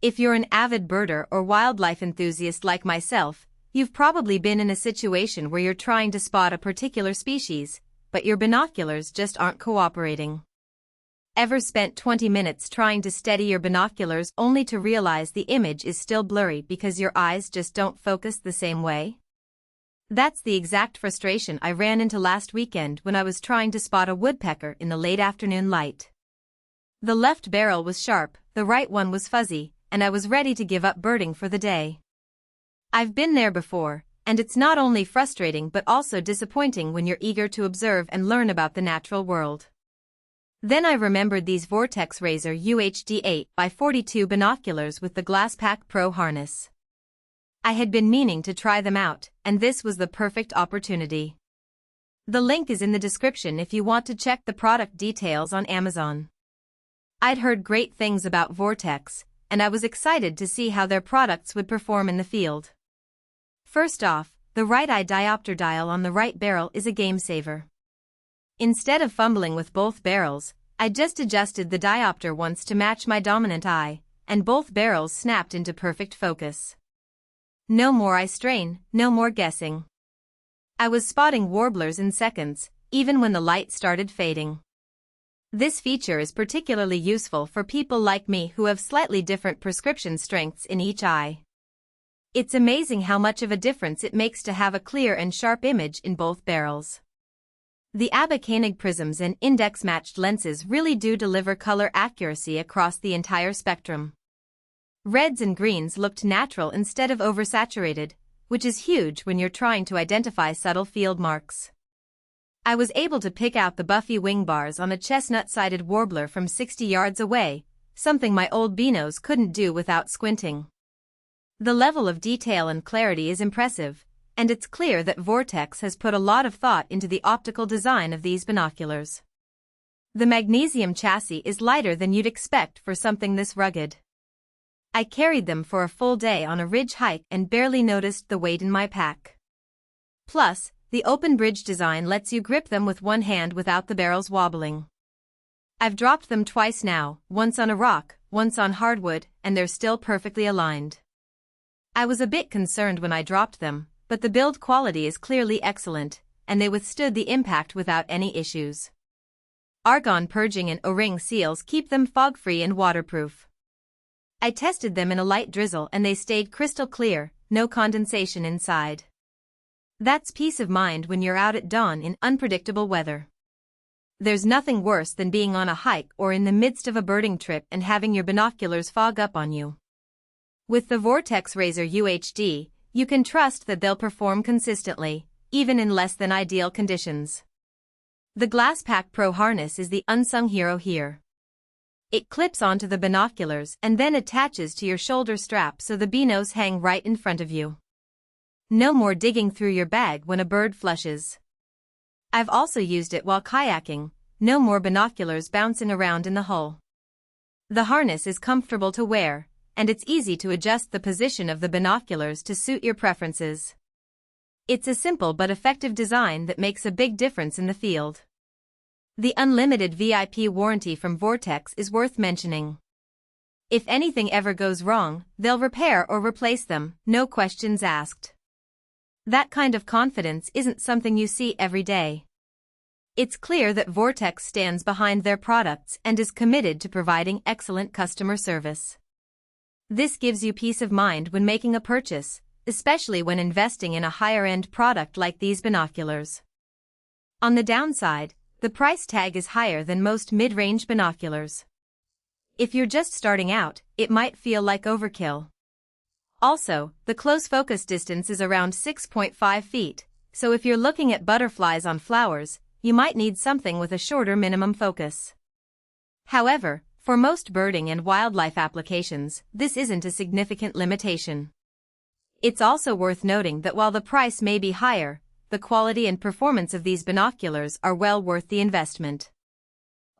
If you're an avid birder or wildlife enthusiast like myself, you've probably been in a situation where you're trying to spot a particular species, but your binoculars just aren't cooperating. Ever spent 20 minutes trying to steady your binoculars only to realize the image is still blurry because your eyes just don't focus the same way? That's the exact frustration I ran into last weekend when I was trying to spot a woodpecker in the late afternoon light. The left barrel was sharp, the right one was fuzzy, and I was ready to give up birding for the day. I've been there before, and it's not only frustrating but also disappointing when you're eager to observe and learn about the natural world. Then I remembered these Vortex Razor UHD 8x42 Binoculars with the GlassPak Pro Harness. I had been meaning to try them out, and this was the perfect opportunity. The link is in the description if you want to check the product details on Amazon. I'd heard great things about Vortex, and I was excited to see how their products would perform in the field. First off, the right eye diopter dial on the right barrel is a game saver. Instead of fumbling with both barrels, I just adjusted the diopter once to match my dominant eye, and both barrels snapped into perfect focus. No more eye strain, no more guessing. I was spotting warblers in seconds, even when the light started fading. This feature is particularly useful for people like me who have slightly different prescription strengths in each eye. It's amazing how much of a difference it makes to have a clear and sharp image in both barrels. The Abbe Koenig prisms and index-matched lenses really do deliver color accuracy across the entire spectrum. Reds and greens looked natural instead of oversaturated, which is huge when you're trying to identify subtle field marks. I was able to pick out the buffy wing bars on a chestnut-sided warbler from 60 yards away, something my old binos couldn't do without squinting. The level of detail and clarity is impressive, and it's clear that Vortex has put a lot of thought into the optical design of these binoculars. The magnesium chassis is lighter than you'd expect for something this rugged. I carried them for a full day on a ridge hike and barely noticed the weight in my pack. Plus, the open bridge design lets you grip them with one hand without the barrels wobbling. I've dropped them twice now, once on a rock, once on hardwood, and they're still perfectly aligned. I was a bit concerned when I dropped them, but the build quality is clearly excellent, and they withstood the impact without any issues. Argon purging and O-ring seals keep them fog-free and waterproof. I tested them in a light drizzle and they stayed crystal clear, no condensation inside. That's peace of mind when you're out at dawn in unpredictable weather. There's nothing worse than being on a hike or in the midst of a birding trip and having your binoculars fog up on you. With the Vortex Razor UHD, you can trust that they'll perform consistently, even in less than ideal conditions. The GlassPak Pro Harness is the unsung hero here. It clips onto the binoculars and then attaches to your shoulder strap so the binos hang right in front of you. No more digging through your bag when a bird flushes. I've also used it while kayaking, no more binoculars bouncing around in the hull. The harness is comfortable to wear, and it's easy to adjust the position of the binoculars to suit your preferences. It's a simple but effective design that makes a big difference in the field. The unlimited VIP warranty from Vortex is worth mentioning. If anything ever goes wrong, they'll repair or replace them, no questions asked. That kind of confidence isn't something you see every day. It's clear that Vortex stands behind their products and is committed to providing excellent customer service. This gives you peace of mind when making a purchase, especially when investing in a higher-end product like these binoculars. On the downside, the price tag is higher than most mid-range binoculars. If you're just starting out, it might feel like overkill. Also, the close focus distance is around 6.5 feet, so if you're looking at butterflies on flowers, you might need something with a shorter minimum focus. However, for most birding and wildlife applications, this isn't a significant limitation. It's also worth noting that while the price may be higher, the quality and performance of these binoculars are well worth the investment.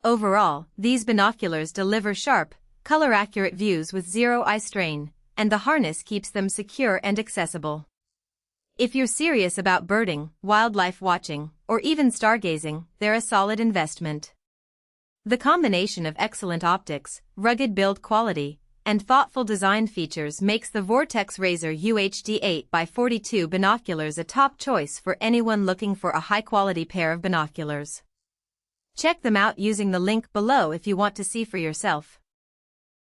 Overall, these binoculars deliver sharp, color-accurate views with zero eye strain, and the harness keeps them secure and accessible. If you're serious about birding, wildlife watching, or even stargazing, they're a solid investment. The combination of excellent optics, rugged build quality, and thoughtful design features makes the Vortex Razor UHD 8x42 Binoculars a top choice for anyone looking for a high-quality pair of binoculars. Check them out using the link below if you want to see for yourself.